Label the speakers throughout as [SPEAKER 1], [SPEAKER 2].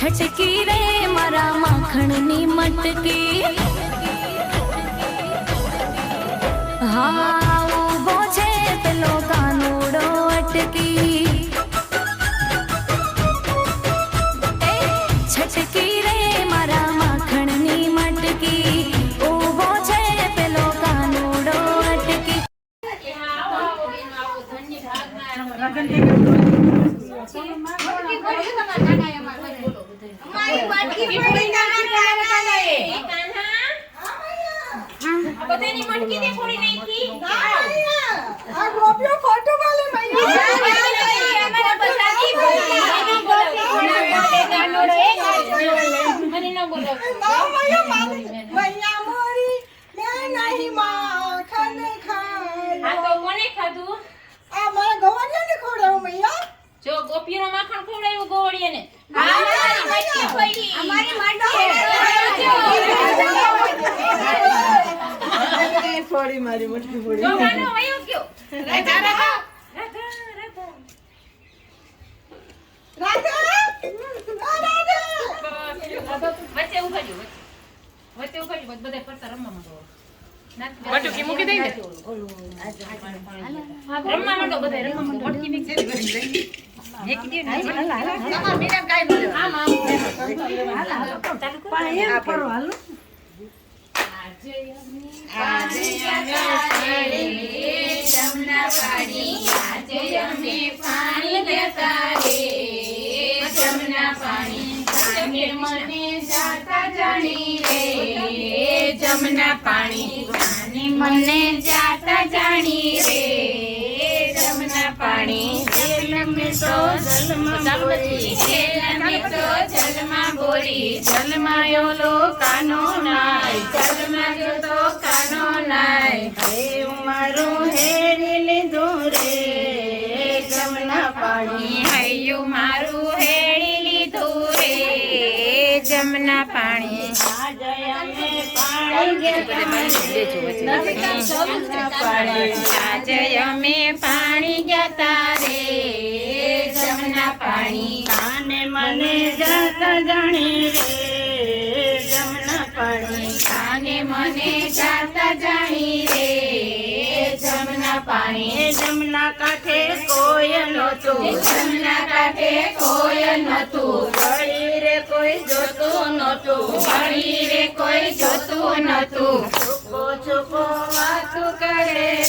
[SPEAKER 1] છટકી રે મારા માખણની મટકી હા ઊભો છે પેલો કાનુડો અટકી છટકી રે મારા માખણની મટકી ઊભો છે પેલો કાનુડો અટકી
[SPEAKER 2] બધાની મટકી દે થોડી નાખી
[SPEAKER 3] આ ગોપિયો ફોટો વાલે
[SPEAKER 2] અમારા બધાની મને ન બોલો
[SPEAKER 3] મૈયા મોરી મેં નહીં માખણ ખાય
[SPEAKER 2] આ તો કોને ખાધું
[SPEAKER 3] આ મારા ગવાડિયાને ખવડાવું મૈયા
[SPEAKER 2] જો ગોપીનો માખણ ખવડાવ્યું ગોળીને
[SPEAKER 3] અમારી
[SPEAKER 2] મટકી ખોઈ
[SPEAKER 3] અમારી ફોડી મારી મટકી ફોડી
[SPEAKER 2] જો ગાનો વયો ગયો રાધા રાધા વચ્ચે ઉભા રહ્યો બધા ફરતા રમવા માંડો બટુકી મૂકી દઈ ને રમવા માંડો બધા રમવા માંડો મટકી નીચે એક દી તમાર મીરા કાઈ બોલે હા માં પણ એમ કરો હાલો આજે જમના પાણી આજે અમે પાણી લેતા રે જમના પાણી કાને મને જાતા જાણી રે જમના પાણી કાને મને જાતા જાણી રે જમના પાણી જલમે તો જલમાં બોરી જલમાયો લો કાનો નાય જલમાયો તો કાનો નાય હે મારું હેરી લીધું રે જમના પાણી હૈયું મારું હેરી લીધું રે જમના પાણી આજે અમે પાણી આજે અમે પાણી ગયા રે જમના પાણી કાને મને જાતા જાણી રે જમના પાણી કાને મને જાતા જાણી રે જમના પાણી જમના કાંઠે કોઈ નહોતું જમના કાંઠે કોઈ નહોતું વળી રે કોઈ જોતું નહોતું વળી રે કોઈ જોતું નહોતું છુપો છુપો વાતું કરે રે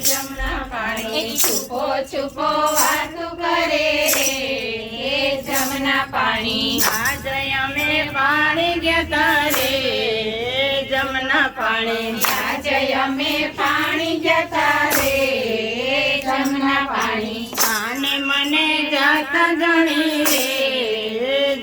[SPEAKER 2] જમના પાણી છુપો છુપો વાતું કરે રે જમના પાણી આજે અમે પાણી ગયા રે જમના પાણી આજે અમે પાણી ગયા રે જમના પાણી આને મને જાતા જાણી રે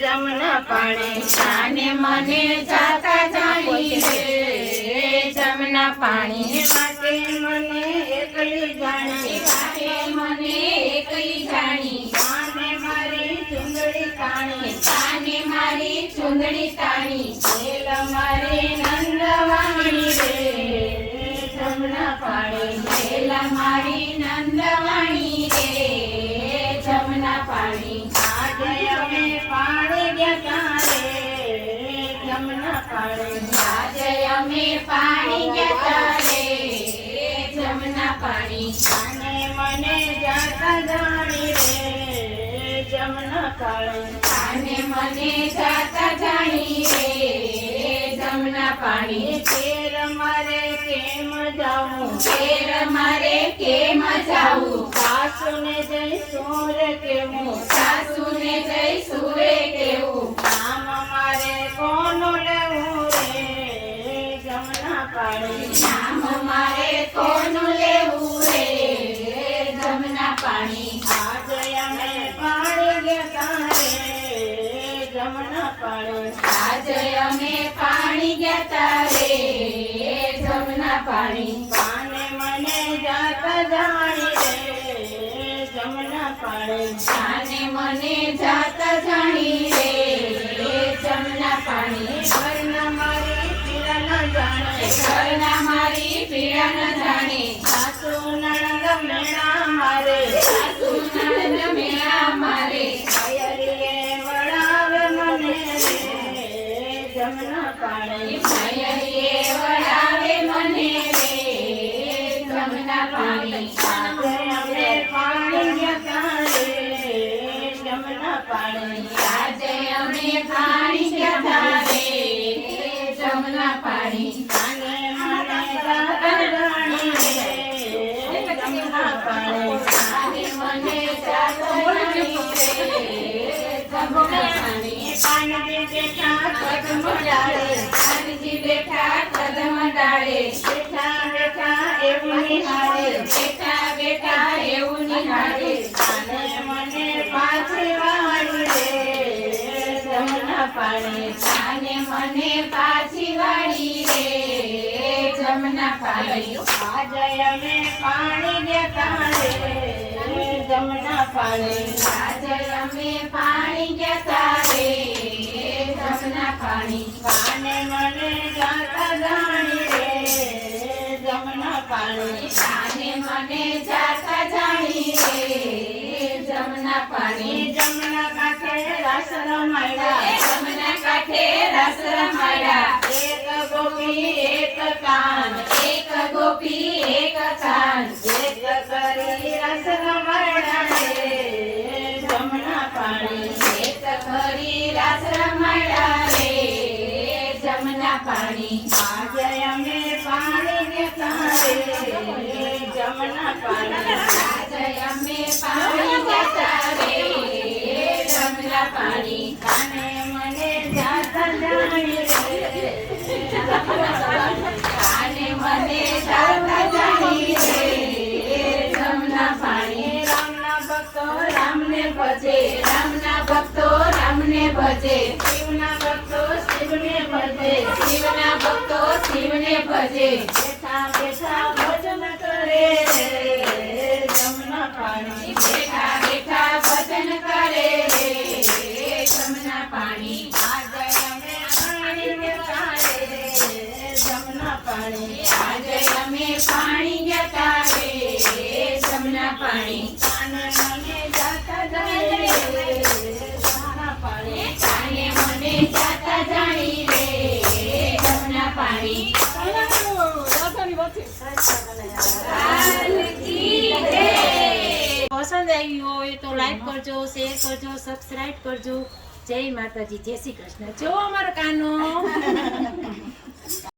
[SPEAKER 2] જમના પાણી આને મને જાતા જાણી રે જમના પાણી માટે મને એકલી જાણી માટે મને એકલી જાણી આને મારી ચુંદડી તાણી આને મારી ચુંદડી તાણી છેલ મારી નંદવાણી રે જમના પાણી છેલ મારી નંદવાણી રે જમના પાણી આજે અમે પાણી ગયા રે જમના પાણી આજે અમે પાણી ગયા રે જમના પાણી આને મને જાતા જાણી રે જમના પાણી આને મને જાતા જાણી રે જમના પાણી તેર મારે કેમ જાવું તેર મારે કેમ જાવું સાસુને જઈ સુરે કેવું સાસુને જઈ સુરે કેવું કામ મારે કોનું લેવું રે જમના પાણી નામ મારે કોનું લેવું રે જમના પાણી આજે અમે પાણી ગયા રે જમના પાણી આજે અમે પાણી ગયા રે જમના પાણી પાને મને જાતા જાણી રે જમના પાણી પાને મને જાતા જાણી રે જમના પાણી ઘરના મારી પીડા ન જાણે ઘરના મારી પીડા ન જાણે સાસુ નણંદ મેણા મારે સાસુ નણંદ મેણા મારે કાયરીએ વડા
[SPEAKER 3] પાણી
[SPEAKER 2] આજે અમે પાણી ગયા તારે જમના પાણી
[SPEAKER 3] કાને મને જાતા જાણી રે જમના પાણી
[SPEAKER 2] આજે મને જાતા જાણી રે જમના પાણી
[SPEAKER 3] પાણી બેઠા કદમ ડાળે
[SPEAKER 2] પાણીજી બેઠા કદમ ડાળે
[SPEAKER 3] બેઠા બેઠા એવું નિહાળે
[SPEAKER 2] બેઠા બેઠા એવું નિહાળે
[SPEAKER 3] કાને મને પાછી વાળી રે જમના પાણી
[SPEAKER 2] અને મને પાછી વાળી રે જમના પાણી
[SPEAKER 3] આજે અમે પાણી દેતા રે જમના પાણી
[SPEAKER 2] આજે અમે પાણી ગયા રે જમના પાણી
[SPEAKER 3] કાને મને જાતા જાણી રે જમના પાણી
[SPEAKER 2] અને મને જાતા જાણી રે જમના પાણી
[SPEAKER 3] જમના કાંઠે રાસ રમાડ્યા
[SPEAKER 2] જમના કાંઠે રસ રમાડ્યા
[SPEAKER 3] એક ગોપી એક કાન
[SPEAKER 2] એક ગોપી એક કાન
[SPEAKER 3] એક કરી રસ રમાડ્યા રે જમના પાણી
[SPEAKER 2] એક કરી રસ રમાડ્યા રે જમના પાણી
[SPEAKER 3] આજે અમે પાણી દેતા રે જમના પાણી
[SPEAKER 2] આજે અમે પાણી ગયા રે જમના પાણી
[SPEAKER 3] કાને મને જાતા જાણી રે
[SPEAKER 2] અને મને જાતા જાણી રે જમના પાણી
[SPEAKER 3] રામના ભક્તો રામને ભજે
[SPEAKER 2] રામના ભક્તો રામને ભજે
[SPEAKER 3] શિવના ભક્તો શિવને ભજે
[SPEAKER 2] શિવના ભક્તો શિવને ભજે
[SPEAKER 3] બેઠા બેઠા ભજન કરે રે જમના પાણી
[SPEAKER 2] બેઠા બેઠા ભજન કરે રે જમના પાણી
[SPEAKER 3] આજે અમે પાણી દેતા રે જમના પાણી
[SPEAKER 2] આજે અમે પાણી ગયા રે જમના પાણી
[SPEAKER 3] કાને મને જાતા જાણી રે જમના પાણી
[SPEAKER 2] અને મને જાતા જાણી રે જમના પાણી
[SPEAKER 4] પસંદ આવી હોય તો લાઈક કરજો, શેર કરજો, સબસ્ક્રાઇબ કરજો. જય માતાજી, જય શ્રી કૃષ્ણ. જો અમારો કાનો